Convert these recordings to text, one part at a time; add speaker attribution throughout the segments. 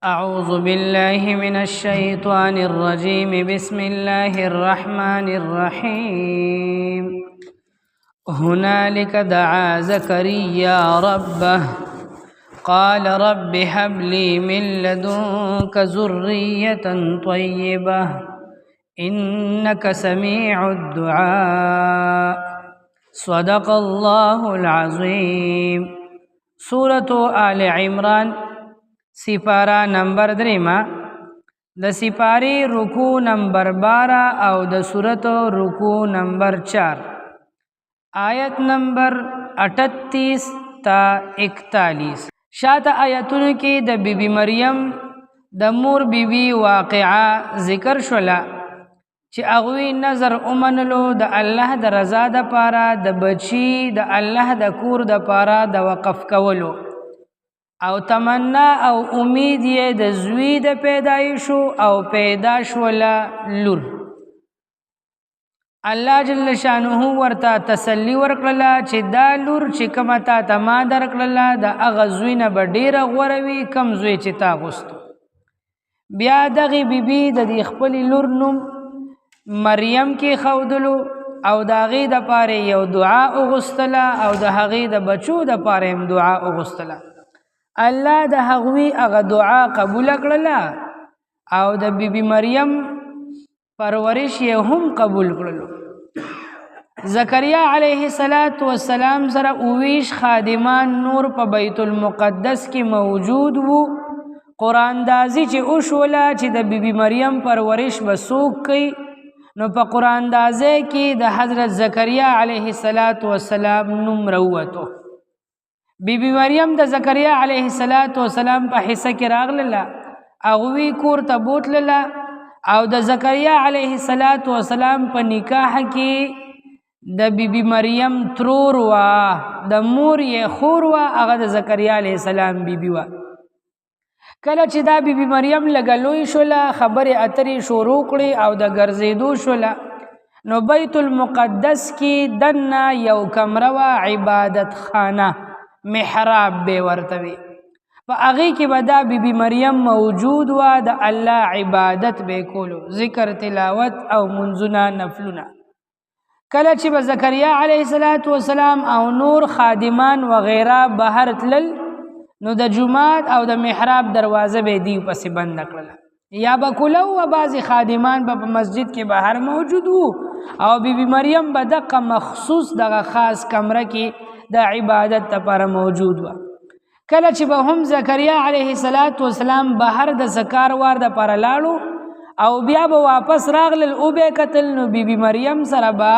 Speaker 1: أعوذ بالله من الشيطان الرجيم بسم الله الرحمن الرحيم هنالك دعا زكريا ربه قال رب هب لي من لدنك ذرية طيبة إنك سميع الدعاء صدق الله العظيم سورة آل عمران سپارہ نمبر 3 د سپاری رکو نمبر 12 او د سورت رکو نمبر 4 آیت نمبر 38 تا 41 شاته آیتونو کې د بیبي مریم د مور بیبي واقعا ذکر شولا چې هغوی نظر اومنلو د الله د رضا د پاره د بچی د الله د کور د پاره د وقف کولو او تمنا او امید یې د زوی د پیدایشو او پیدا شوله لور الله جل شانه ورته تسلی ورکړله چې دا لور چې کومه تا ته ما درکړله د هغه زوی نه به ډېره غوره وي کم زوی چې تا غوستو بیا دغې بیبي د دې خپلې لور نوم مریم کې ښودلو او د هغې دپاره یو دعا وغوستله او د هغې د بچو دپاره هم دعا وغوستله الله د هغوی هغه دعا قبول کړله او د بیبي مریم پرورش یې هم قبول کړلو زکریا علیه السلام سره 29 خادمان نور په بیت المقدس کې موجود وو قراندازي چې وشوله چې د بیبي مریم پرورش به څوک کوي نو په قراندازۍ کې د حضرت زکریا علیه السلام نوم راووتو بیبي مریم د زکریا علیه السلام په حصه کې راغله هغوی کور ته بوتلله او د زکریا علیه السلام په نکاح کې د بیبي مریم ترور وه د مور یې خور وه هغه د زکریا علیه السلام بیبي وه کله چې دا بیبي مریم لږه لوی شوله خبرې اترې شروع کړې او د ګرځېدو شوله نو بیت المقدس کې دننه یو کمره وه عبادت خانه محراب به ورته وي په هغې کې به دا بیبي مریم موجود وه د الله عبادت به کولو ذکر تلاوت او منځونه نفلونه کله چې به زکریا علیه السلام او نور خادمان وغیره بهر تلل نو د جومات او د محراب دروازه به دیو پسې بنده کړله یا به کولو و بعضې خادمان به په مسجد کې بهر موجود وو او بیبي مریم به دقه مخصوص دغه خاص کمره کې د عبادت لپاره موجود و کله چې به هم زکریا علیه السلام بهر د سکار وار دپاره لاړو او بیا به واپس راغلل او به کتل نو بیبي مریم سره به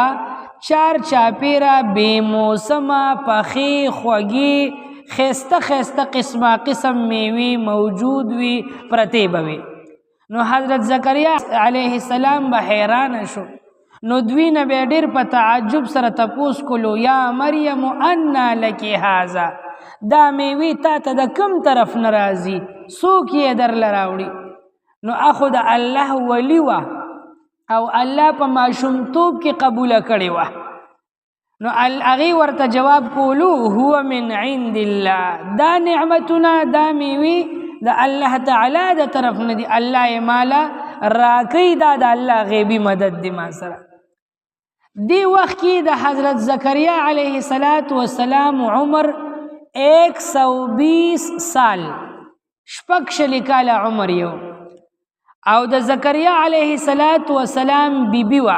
Speaker 1: چار چاپیره بې موسمه پخې خوږې ښایسته ښایسته قسمه قسم میوې موجود وي پرتې به وي نو حضرت زکریا علیه السلام به حیرانه شو نو دوی نه به ډېر په تعجب سره تپوس کولو یا مریم انا لکی هذا دا میوې تا ته د کوم طرف نه راځي څوک یې درله راوړي نو اخو د الله ولی وه او الله په ماشومتوب کې قبوله کړې وه نو هغې ورته جواب کولو هو من عند الله دا نعمتونه دا میوې د الله تعالی د طرف نه دي الله یې ماله راکوي دا د الله غیبي مدد دی ما سره دی وخت کې د حضرت زکریا علیه السلام عمر 120 سال شپږ شلې کاله عمر یو او د زکریا علیه السلام بیبي وه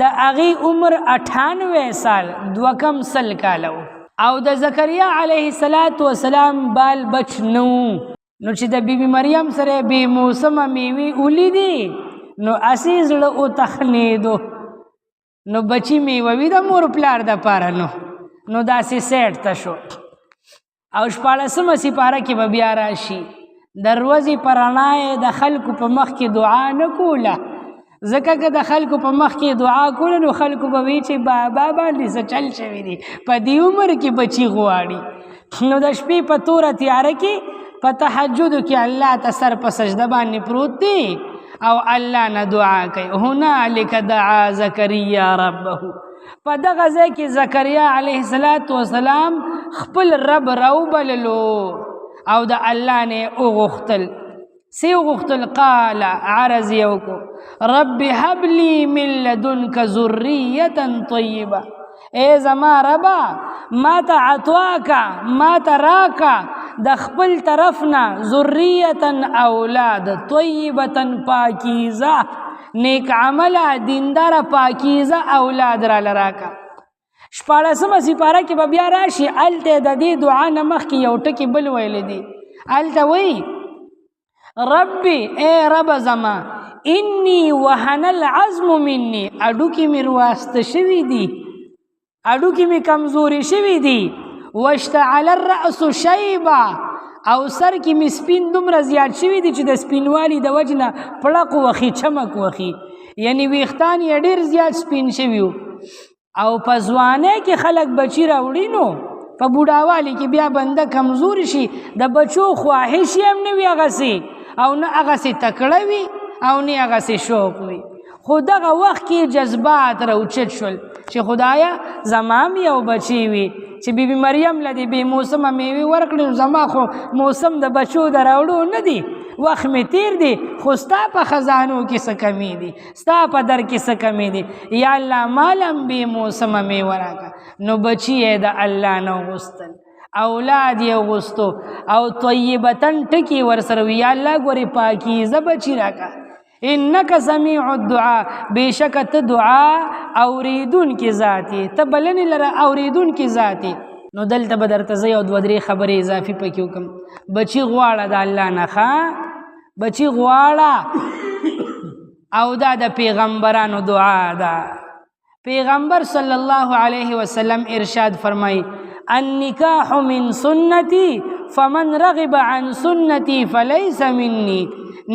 Speaker 1: د هغې عمر 98 سال 2 سل کاله او د زکریا علیه السلام بال بچ نه نو چې د بیبي مریم سره بې موسمه میوې ولیدې نو اسې زړه وتخنېدو نو بچی میووي د مور پلار دپاره نو داسې سیټ ته شو او 14مه سپاره کې به بیا راشي د ورځې په رڼا یې د خلکو په مخ کې دعا نه کوله ځکه که د خلکو په مخ کې دعا کوله نو خلکو به وي چې بابا باندې څه چل شوي دي په دې عمر کې بچي غواړي نو د شپې په توره تیاره کې په تهجدو کې الله ته سر په سجده باندې پروت دی او الله نه دعا کوي هنالک دعا زکریا ربه په دغه ځای کې زکریا علیه السلام خپل رب راوبللو او د الله نه وغوښتل سی غختل قال عرض یو کو رب هب لی من لدنک ذریتا طیبه اے زما ربا ما ته عطواکا ما ته راکا د خپل طرفنا ذریتا اولاد طیبتا پاکیزه نیک عمله دیندار پاکیزه اولاد را لراکا شپاړسمه سپاره کې به بیا راشي هلته د دې دعا نه مخکې یو ټکي بل ویلی دی هلته وایي ربی اے رب زما انی وهن العظم منی اډوکې مې رواسته شوي دي اډوکې مې کمزوري شوي دي واشتعل الرأس شیبا او سر کې مې سپین دومره زیات شوي دي چې د سپینوالي د وجې نه پړق وخي چمک وخي یعنی ویښتان یې ډېر زیات سپین شوي او په ځوانۍ کې خلک بچي راوړي نو په بوډاوالي کې بیا بنده کمزوري شي د بچو خواهش یې هم نه وي هغسې او نه هغسې تکړه وي او نه هغسې شوق وي خو دغه وخت کې جذبات راوچت شول چې خدایا زما هم یو بچی وي چې بیبي مریم له دې بې موسمه میوې ورکړې زما خو موسم د بچو د راوړو نه دی وخت مې تیر دی خو ستا په خزانو کې څه کمی دي ستا په در کې څه کمی دي یا الله مال هم بې موسمه میوه راکړه نو بچي یې د الله نه وغوښتل اولاد یې وغوښتو او طیبتن ټکي ورسره وي یا الله ګورې پاکیزه بچي راکړه انک سمیع الدعا بیشک ته دعا اوریدونکې ذات یې ته بلنې لره اوریدونکې ذات یې نو دلته به درته زه یو دوه درې خبرې اضافي پکې وکړم بچي غواړه د الله نه ښه بچي غواړه او دا د پیغمبرانو دعا ده پیغمبر صلی الله علیه وسلم ارشاد فرمایي النکاح من سنتی فمن رغب عن سنتی فلیس منی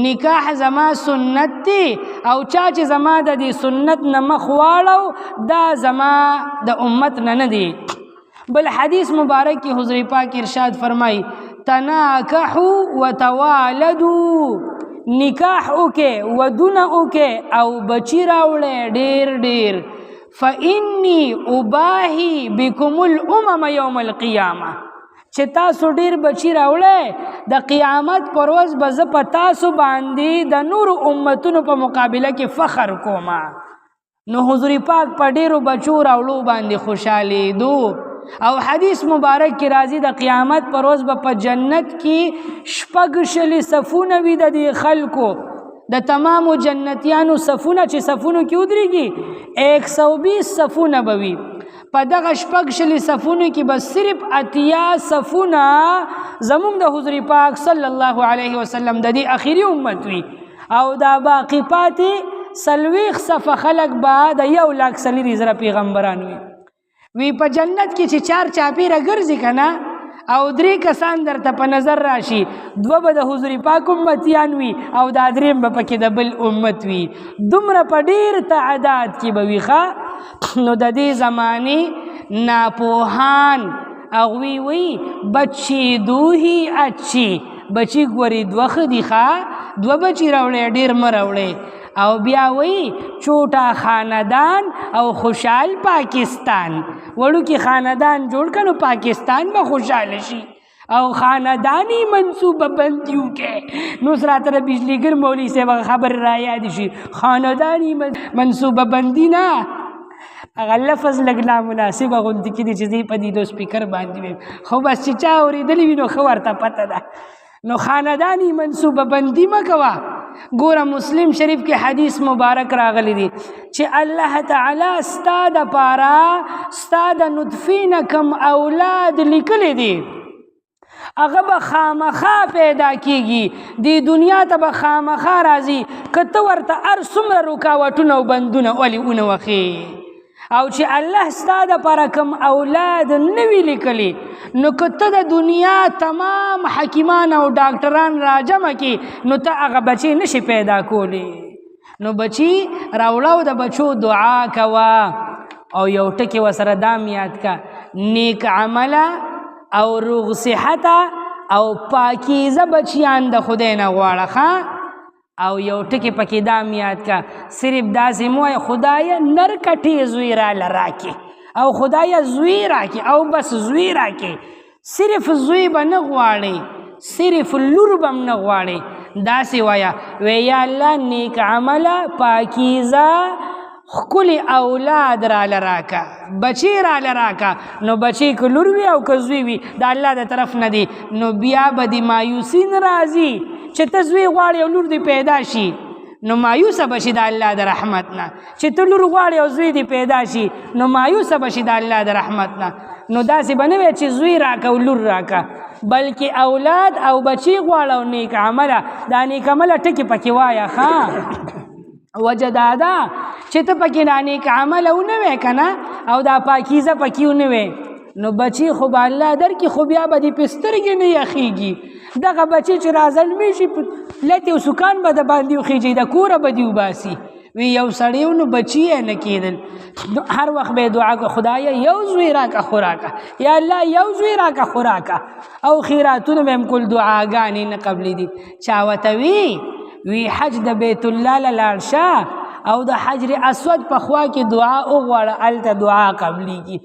Speaker 1: نکاح زما سنت دی او چا چې زما د دې سنت نه مخ واړو دا زما د امت نه دی بل حدیث مبارک کی حضور پاک ارشاد فرمائی تناکحوا وتوالدوا نکاح اوکے ودونه اوکے او بچی راوړې ډیر ډیر فإني أباهي بكم الأمم يوم القيامة چې تاسو ډیر بچی راوړې د قیامت پر ورځ به زه په تاسو باندې د نورو امتونو په مقابله کې فخر کوما نو حضور پاک په ډیرو بچو راوړو باندې خوشحالي دو او حدیث مبارک کې راځي د قیامت پر ورځ به په جنت کې شپږ شلي صفونه وي د دې خلکو د تمامو جنتیانو صفونه چې صفونو کې ودرېږي 120 صفونه به وي په دغه شپږ شلي صفونو کې به صرف اتیا صفونه زمونږ د حضور پاک صلی الله علیه وسلم د دې اخیری امت وي او دا باقی پاتې څلوېښت صفه خلک به د 1,40,000 پیغمبران وي په جنت کې چې چار چاپیره ګرځي که نه او 3 کسان درته په نظر راشي 2 به د حضور پاک امتیان وي او دا 3 به پکې د بل امت وي دومره په ډیر تعداد کې به وي ښه نو د دې زمانې ناپوهان هغوی وی بچی دوهی اچھی بچی ګوري 2 ښه دي ښه 2 بچی راوړی ډیر مه راوړی او بیا وی چوټا خاندان او خوشحال پاکستان وړوکی خاندان جوړ کړو پاکستان به خوشحال شي او خاندانی منصوبه بندی وکړي نو سراته د بجلیګر مولوي صاحب خبر را یاد شي خاندانی منصوبه بندی نه هغه لفظ لږ نامناسبه غوندې کېدي چې زه په دې د سپیکر باندې ویم خو بس چې چا اورېدلی وي نو ښه ورته پته ده نو خاندانی منصوبه بندي مه کوه ګوره مسلم شریف کې حدیث مبارک راغلی دی چې الله تعالی ستا دپاره ستا د نطفې نه کم اولاد لیکلی دی هغه به خامخا پیدا کیږي دی دنیا ته به خامخا راځي که ته ورته هر څومره رکاوټونه او بندونه ولې ونوخې او چې الله ستا دپاره کم اولاد نه وي لیکلی نو که ته د دنیا تمام حکیمان او ډاکټران راجمع کړي نو ته هغه بچی نشي پیدا کولی نو بچی راوړه او د بچو دعا کوه او یو ټکي ورسره دام یاد کا نیک عمله او روغ صحته او پاکیزه بچیان د خدای نه غواړه ښه او یو ټکی پکې دام یاد کا صرف داسې مو وایه خدایه نر کټې زوی راله راکې او خدایه زوی راکې او بس زوی راکې صرف زوی به نه غواړې صرف لور به هم نه غواړې داسې وایه وی یا الله نیک عمله پاکیزه خکلی اولاد را لراکا بچی را لراکا نو بچی که لور وی او که زوی وی د الله د طرف نه دی نو بیا به د مایوسی نه راځي چې ته زوی غواړې او لور دې پیدا شي نو مایوسه بشي د الله د رحمت نه چې ته لور غواړې او زوی دې پیدا شي نو مایوسه بشي د الله د رحمت نه نو داسې به نه وي چې زوی راکه او لور راکه بلکې اولاد او بچی غواړه او نیک عمله دا نیک عمله ټکې پکې وایه ښه وجه دا ده چې ته پکې دا نیک عمله ونه وې که نه او دا پاکیزه پکې ونه وې نو بچی خو به الله درکړي خو بیا به دې پې سترګې نه یخېږي دغه بچی چې رازلمی شي لتې او سکان به د باندې وخېږي د کوره به دې وباسي وی یو سړی نو بچی یې نه کېدل نو هر وخت به یې دعا که خدایه یو زوی راکه خو راکه یا الله یو زوی راکه خو راکه او خیراتونه به هم کل دعاګانې نه قبلې دي چا ورته وی حج د بیت الله له لاړ شه او د حجر اسود په خوا کې دعا وغواړه هلته دعا قبلیږي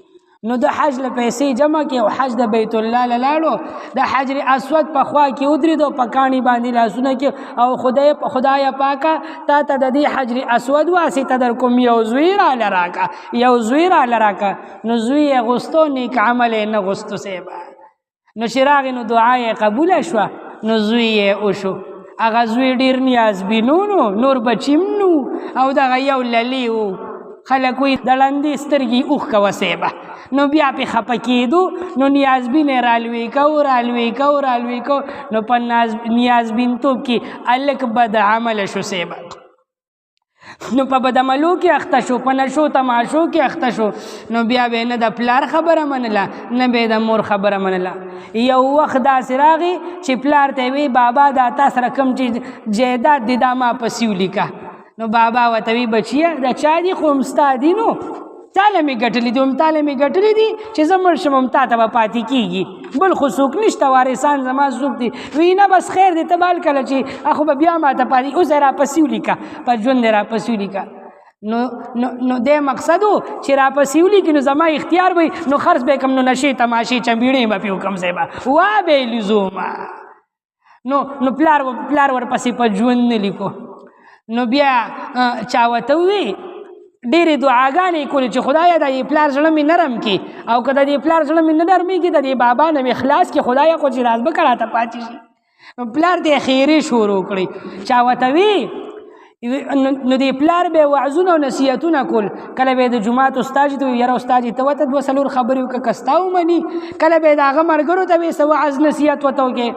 Speaker 1: نو د حج له پیسې جمع کړي او حج د بیت الله له لاړو د حجر اسود په خوا کې ودرېدو په کاڼي باندې لاسونه کې او خدایه پاکه تا ته د دې حجر اسود واسطه در کوم یو زوی راله راکه یو زوی راله راکه نو زوی یې غوښتو نیک عمل یې نه غوښتو صیبه نو چې راغی نو دعا یې قبوله شوه نو زوی یې وشو هغه زوی ډېر نیازبینو نور بچیم نو او دغه یو للی و خلک وایي د ړندې سترګې اوښکه وسیبه نو بیا پې خفه کېدو نو نیازبین یې رالوی کو نو په نیازبینتوب کې هلک بد عمله شو سیبه نو په بدعملو کې اخته شو په نشو تماشو کې اخته شو نو بیا به نه د پلار خبره منله نه به د مور خبره منله یو وخت داسې راغی چې پلار ته وی بابا دا تا سره کوم چې جایداد دی دا ما پسې ولیکه نو بابا ورته وی بچیه دا چا دي خو هم ستا دي نو تاله مې ګټلي دي تاله مې ګټلي دي چې زه مړ شم هم تا ته به پاتې کېږي بل خو څوک نشته وارثان زما څوک دي وی نه بس خیر دی ته به هلکله چې خو به بیا ما ته پاتې اوس یې راپسې ولیکه په ژوند یې راپسې ولیکه نو دی مقصد و چې راپسې ولیکي نو زما اختیار وي نو خرڅ به کم نو نشې تماشې چمبیړې به پې وکړم صاحبه وا به یې لزومه نو پلار ورپسې په ژوند نه لیکو نو بیا چا ورته ووي ډېرې دعاګانې کولې چې خدایه د دې پلار زړه مې نرم کړي او که د دې پلار زړه مې نه نرمېږي د دې بابا نه مې خلاص کړي خدایه خو چې راز به که راته پاتې شي پلار ته یې خیرې شروع کړې چا ورته وي نو دې پلار به یې وعظونه او نصیحتونه کول کله به یې د جومات استاد ته یاره استاد ته ورته دوه څلور خبرې وکړه که ستا ومني کله به یې د هغه ملګرو ته به یې څه وعظ نصیحت ورته وکړې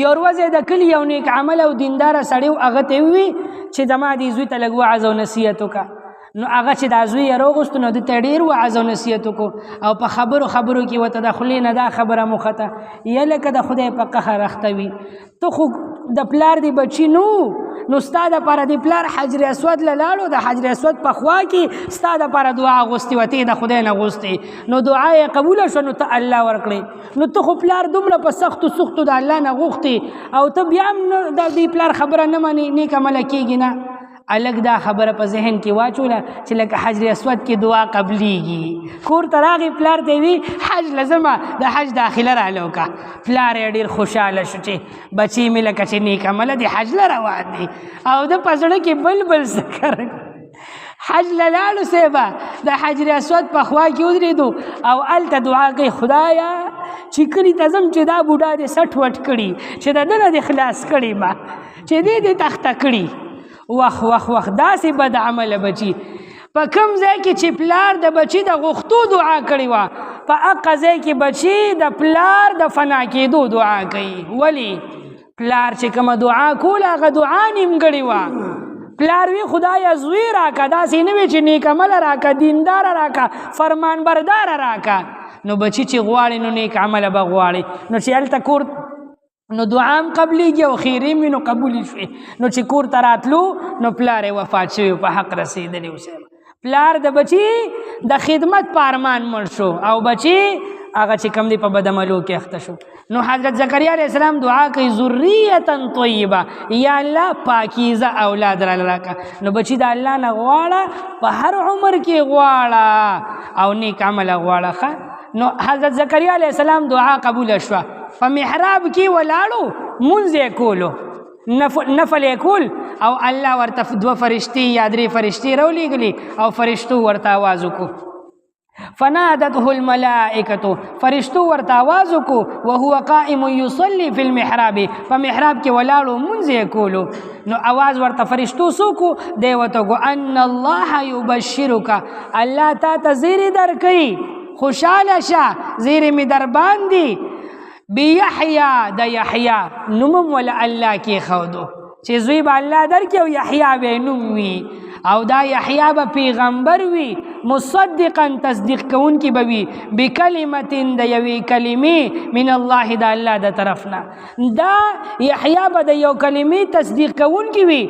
Speaker 1: یو ورځ یې د کلي یو نیک عمل او دینداره سړی و هغه ته ووي چې زما دې زوی ته لږ وعظ او نصیحت وکړه نو هغه چې دا زوی یې راوغوښتو نو ده ته ډېر وعظ او نصیحت وکړو او په خبرو کې ورته د خولې نه دا خبره موخته یا لکه د خدای په قهر اخته وي ته خو د پلار دی بچي نو ستا دپاره د پلار حجر اسود له لاړو د حجر اسود په خوا کې ستا دپاره دعا غوښتې وه ته د خدای نه غوښتې نو دعا یې قبوله شوه نو ته الله ورکړې نو ته خو پلار دومره په سختو د الله نه غوښتې او ته بیا هم د دې پلار خبره نه منې نیک عمله کېږي نه الګ دا خبره په ذهن کې واچوله چې لکه حجر اسود کې دعا قبلیږي کور ته راغی پلار ته وي حج لزمه د حج داخله راله وکړه پلار یې ډېر خوشحاله شو چې بچی مې لکه چې نیک عمله د حج له روان دی او د په زړه کې بل ذکر حج له لاړو صیبه د حجر اسود په خوا کې ودرېدو او هلته دعا کوي خدایه چې کلي ته ځم چې دا بوډا دې سټ وټ کړي چې د ده نه دې خلاص کړي ما چې دې تخته کړي وخ داسې بد عمله بچي په کوم ځای کې چې پلار د بچي د غوښتو دعا کړې وه په هغه ځای کې بچي د پلار د فنا کېدو دعا کوي ولې پلار چې کومه دعا کوله هغه دعا نیمګړې وه پلار وی خدایه زوی راکه داسې نه وي چې نیک عمله راکه دینداره راکه فرمان برداره راکه نو بچي چې غواړي نو نیک عمله به غواړي نو چې هلته کور نو دعام قبلیږي او خیرې مې نو قبولې شوې نو چې کور ته راتلو نو پلار یې وفات شوی په حق رسېدلی اوسه پلار د بچي د خدمت په ارمان مړ شو او بچي هغه چې کوم دی په بدعملو کې اخته شو نو حضرت زکریا علیه السلام دعا کوي ذریة طیبه یا الله پاکیزه اولاد راکړه نو بچي د الله نه غواړه په هر عمر کې غواړه او نیک عمله غواړه نو حضرت زکریا علیه السلام دعا قبوله شوه په محراب کې ولاړو مونځ یې کولو نفل کول او الله ورته 2 فرشتي یا 3 فرشتي راولېږلي او فرشتو ورته आवाज وکړو فنادته الملائکه فرشتو ورته आवाज وکړو وهو قائم يصلي في المحراب په محراب کې ولاړو منځ یې کولو نو आवाज ورته فرشتو سوکو دی ورته کو ان الله يبشرك الله تا ته زیری درکړي خوشاله شه زیری می در باندې بیحیا د یحیا نوم ول الله کې خودو چې زوی به الله درکې او یحیا به نوم وي او دا یحیا به پیغمبر وي مصدقا تصدیق کوونکی به وي بکلمت د یوې کلمې من الله د الله د طرفنا دا یحیا به د یو کلمې تصدیق کوونکی وي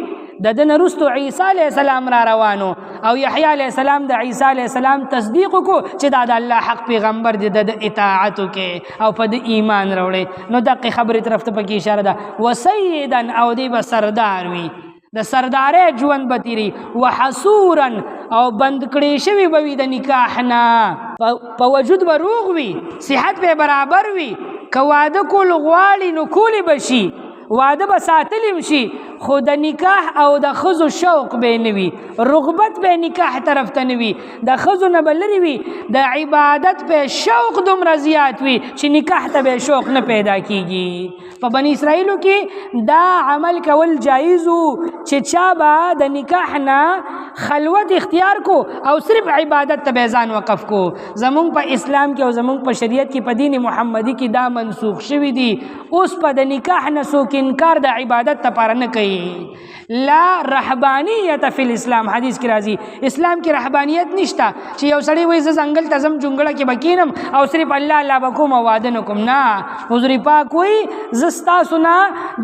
Speaker 1: د دې وروسته عیسی علیه السلام را روانو او یحیی علیه السلام د عیسی علیه السلام تصدیق کو چې دا د الله حق پیغمبر دی د اطاعت کې او په ایمان وروړي نو دغه خبره طرف ته پکې اشاره ده وسیدا او دی به سردار وي د سردارې ژوند به تیری وحصورا او بند کړي شوی به وي د نکاح نه په وجود به روغ وي صحت به برابر وي که واده کول غواړي نو کولی به شي واده به ساتلیم شي خو د نکاح او د ښځو شوق به نه وي رغبت به نکاح طرف ته نه وي د ښځو نه به لرې وي د عبادت به شوق دومره زیات وي چې نکاح ته به شوق نه پیدا کیږي په بني اسرائیلو کې دا عمل کول جایز و چې چا به د نکاح نه خلوت اختیار کو او صرف عبادت ته به ځان وقف کو زمونږ په اسلام کې او زمونږ په شریعت کې په دین محمدي کې دا منسوخ شوي دي اوس په د نکاح نه څوک انکار د عبادت لپاره نه کوي لا رهبانیت فی الاسلام حدیث کې راځي اسلام کې رهبانیت نشته چې یو سړی وایي زه ځنګل ته ځم جونګړه کې به کینم او صرف الله الله به کوم او واده نه کوم نه حضور پاک وایي زه ستاسو نه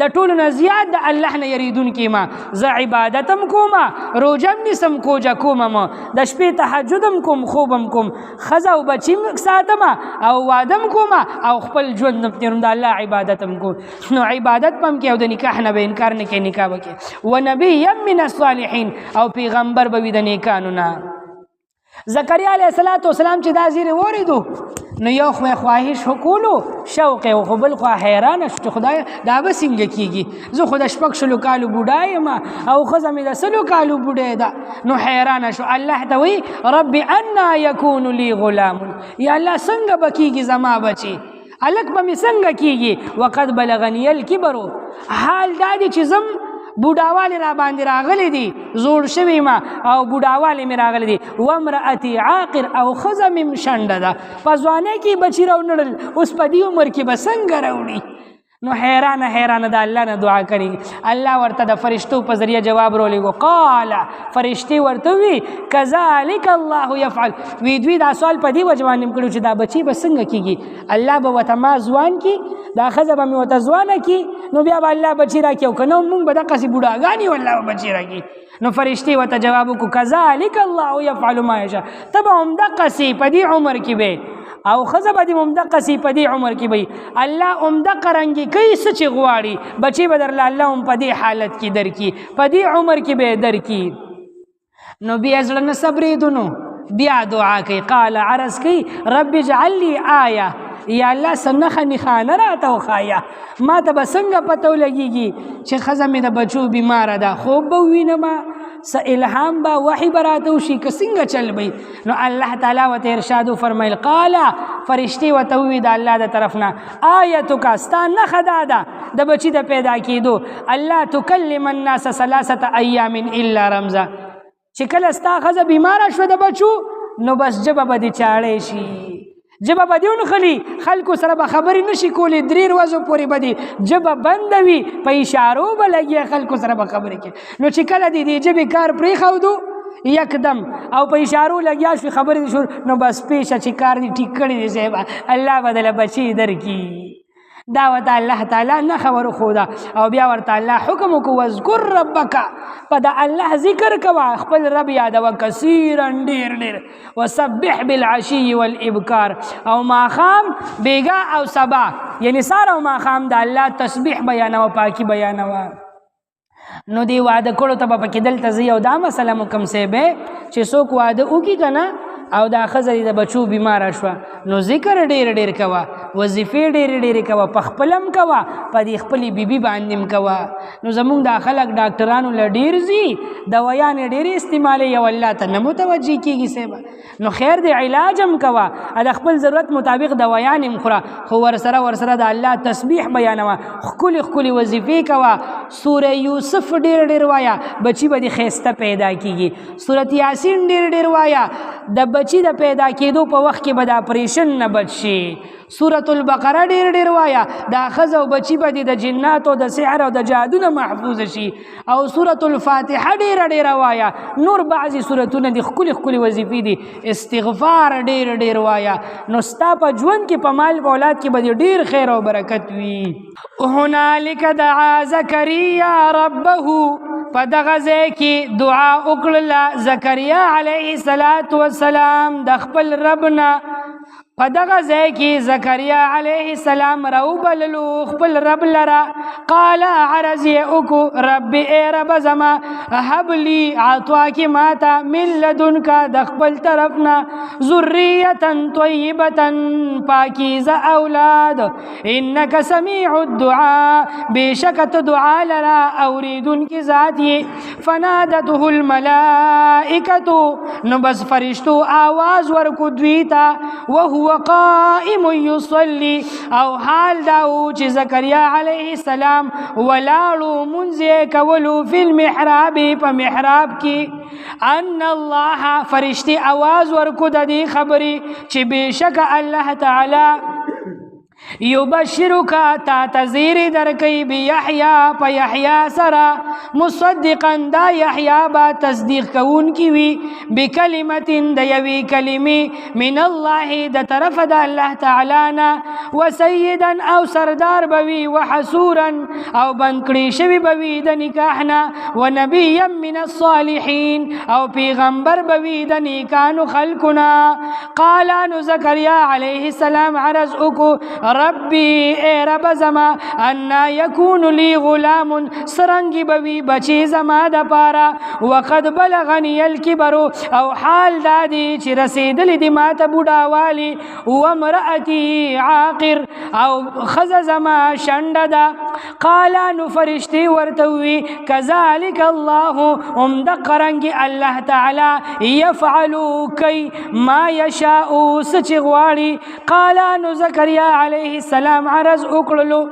Speaker 1: د ټولو نه زیات د الله نه یریدونکی ما زه عبادت هم کوم روژه هم نیسم کوجه کوم د شپې تهجد هم کوم خوب هم کوم ښځه او بچي هم ساتم او واده هم کوم او خپل ژوند هم تېروم د الله عبادت هم کوم نو عبادت به هم کې او د نکاح نه به انکار نه کوي نکاح به کوي ونبیا من الصالحین او پیغمبر به وي د نیکانو نه زکریا علیه السلام چې دا زیری واردو نو یو خو خواهش وکولو شوق او خو بل خو حیران شو خدای دا به څنګه کیږي زه خو د 6 کالو بوډا یم او ښځه مې د 100 کالو بوډۍ ده نو حیران شو الله ته وی رب انا یکون لی غلام یا الله څنګه به کیږي زما بچي الک به مې څنګه کیږي وقد بلغنی الکبر حال دا دی چې زم بوډاوالی را باندې راغلی دي زوړ شوی ما او بوډاوالی مې راغلی دي وامرأتي عاقر او ښځه مې شنډه ده په ځوانۍ کې بچي راونړل اوس په دې عمر کې به څنګه راوړي نو حیرانه د الله نه دعا کوي الله ورته د فرشتو په ذریعه جواب راولېږو قال فرشتې ورته وي کذلک الله یفعل وی دوی دا سوال په دې وجه باندې کړو چې دا بچي به څنګه کیږي الله به ورته ما ځوان کي دا ښځه به مې ورته ځوانه کي نو بیا به الله بچي راکړي او که نه مونږ به دقسې بوډاګانې والله به بچي راکړي نو فرشتې ورته جواب وکړو کذلک الله یفعل ما یشاء ته به همدقسې په دې عمر کې به او ښځه به دې همدقسې په دې عمر کې به الله همدقه رنګې کوي څه چې غواړي بچي به درله الله هم په دې حالت کې درکړي په دې عمر کې به درکړي نو بیا زړه نه صبرېدو نو بیا دعا کوي قال عرض کوي رب اجعل لي آیه یا الله سنخه نښانه راته وښایه ما ته به څنګه پته ولګېږي چې ښځه مې د بچو بیماره ده خوب به ووینم څه الهام به وحي به راته وشي که څنګه چل به نو الله تعالی ورته ارشاد وفرمیل قال فرشتې ورته ووي د الله د طرف نه آیتک ستا نښه دا ده د بچي د پیدا کېدو الله تکلم الناس 3 ایام الا رمزه چې کله ستا ښځه بیماره شوه د بچو نو بس ژبه به دې چاړی شي جبه به دې ونښلي خلکو سره به خبرې نشي کولی 3 ورځو پورې به دې ژبه بنده وي په اشارو به لګي خلکو سره به خبرې کوي نو چې کله دې دې ژبې کار پرېښودو یکدم او په اشارو لګیا شوي خبرې دې شروع نو بس پیشه چې کار دې ټیک کړی دی صاحبه الله به دله بچي درکړي دا ورته الله تعالی نښه ورښوده او بیا ورته الله حکم وکړو واذکر ربک په د الله ذکر کوه خپل رب یادوه کثیرا ډېر وسبح بالعشي والابکار او ماښام بیګا او سبا یعنی سار او ماښام د الله تسبیح بیانوه پاکي بیانوه نو دی واده کړو ته به پکې دلته زه یو دا مسله مو کوم صاحبې چې څوک واده وکړي که نه او دا ښځه د بچو بیماره شوه نو ذکر ډېر کوه وظیفې ډېرې ډېرې کوه، په خپلم کوه، په دې خپلې بیبي باندې هم کوه. نو زمونږ دا خلک ډاکټرانو له ډېر ځي، دوایانې ډېرې استعمالوي او الله ته نه متوجه کېږي صاحبه. نو خیر دی علاج هم کوه، د خپل ضرورت مطابق دوایان هم خوره، خو ورسره د الله تسبیح بیانوه، ښکلې ښکلې وظیفې کوه. سوره یوسف ډېر ډېر وایه، بچي به دې ښایسته پیدا کېږي. سورت یاسین ډېر ډېر وایه، د بچي د پیدا کېدو په وخت کې به د اپریشن نه بچ شي. سورت البقره ډېر ډېر وایه، دا ښځه او بچي به دې د جناتو د سحر او د جادو نه محفوظ شي. او سورت الفاتحه ډېره ډېره وایه. نور بعضې سورتونه دي ښکلې ښکلې وظیفې دي. استغفار ډېر ډېر وایه. نو ستا په ژوند کې په مال په اولاد کې به دې ډېر خیر او برکت وي. هنالک دعا زکریا ربه، په دغه ځای کې دعا وکړله زکریا علیه السلام د خپل رب نه. په دغه ځای کې زکریا علیه السلام راوبللو خپل رب لره. قال عرض یې وکړو رب ای رب زما هب لی عطا کې ماته من لدنکه د خپل طرف نه ذریة طیبة پاکیزه اولاد انک سمیع الدعاء بشکت دعا لرا اوریدونکي ذات یې. فنادته الملائکة نو بس فرشتو آواز ورکو دوی ته وهو قائم یصلی او حال داو چې زکریا علیه السلام ولاړو منځ کولو فی المحراب په محراب کې. ان الله فرشتي آواز ورکو د دې خبرې چې بشک الله تعالی یبشرک تا تزیر درکی بیحیا پا یحیا سرا مصدقا دا یحیا با تصدیق کون کی وی بکلمت دا یوی کلمی من اللہ دا طرف دا اللہ تعالینا وسیدا او سردار بوی وحسورا او بنکڑی شوی بوی دا نکاحنا ونبیا من الصالحین او پیغمبر بوی دا نکانو خلقنا. قالانو زکریا علیہ السلام عرض اکو ربی اے رب زما انا یکون لی غلام سرنگی بوی بچی زما دا پارا وقد بلغنی الکبرو او حال دادی چی رسیدلی دی ما تا بودا والی ومرأتی عاقر او خز زما شند دا. قالانو فرشتی ورتوی کذالک اللہ امدقرنگی اللہ تعالی یفعلو کی ما یشاؤ سچغواری. قالانو زکریا علیہ السلام عرض اکڑلو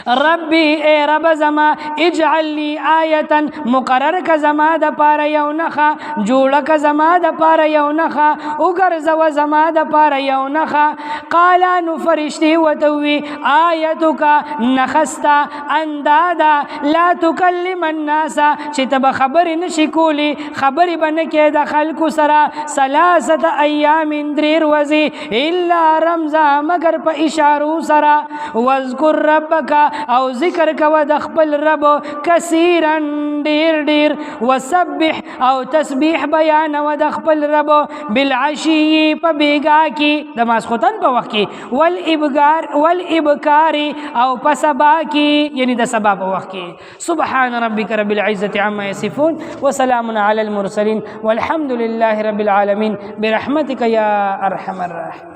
Speaker 1: ربی اے رب زما اجعل لی آیتا مقرر کا زما دا پارا یو نخا جوڑا کا زما دا پارا یو نخا اگرزو زما دا پارا یو نخا. قالانو فرشتی وتوی آیتو کا نخستا اندادا لا تکلم الناسا چتب خبر نشکولی خبر بنکی دا خلق سرا سلاست ایام اندریر وزی الا رمزا مگر پا اشارو سرا وذکر ربک او ذکر کوا د خپل رب کثیرا ډیر ډیر وسبح او تسبیح بیان و د خپل رب بالعشی په بیگا کې د ماسختن په وخت کې والابکار او په سبا کې یعنی د سبا په وخت کې. سبحان ربک رب العزة عما یصفون وسلام علی المرسلین والحمد لله رب العالمین برحمتک یا ارحم الراحمین.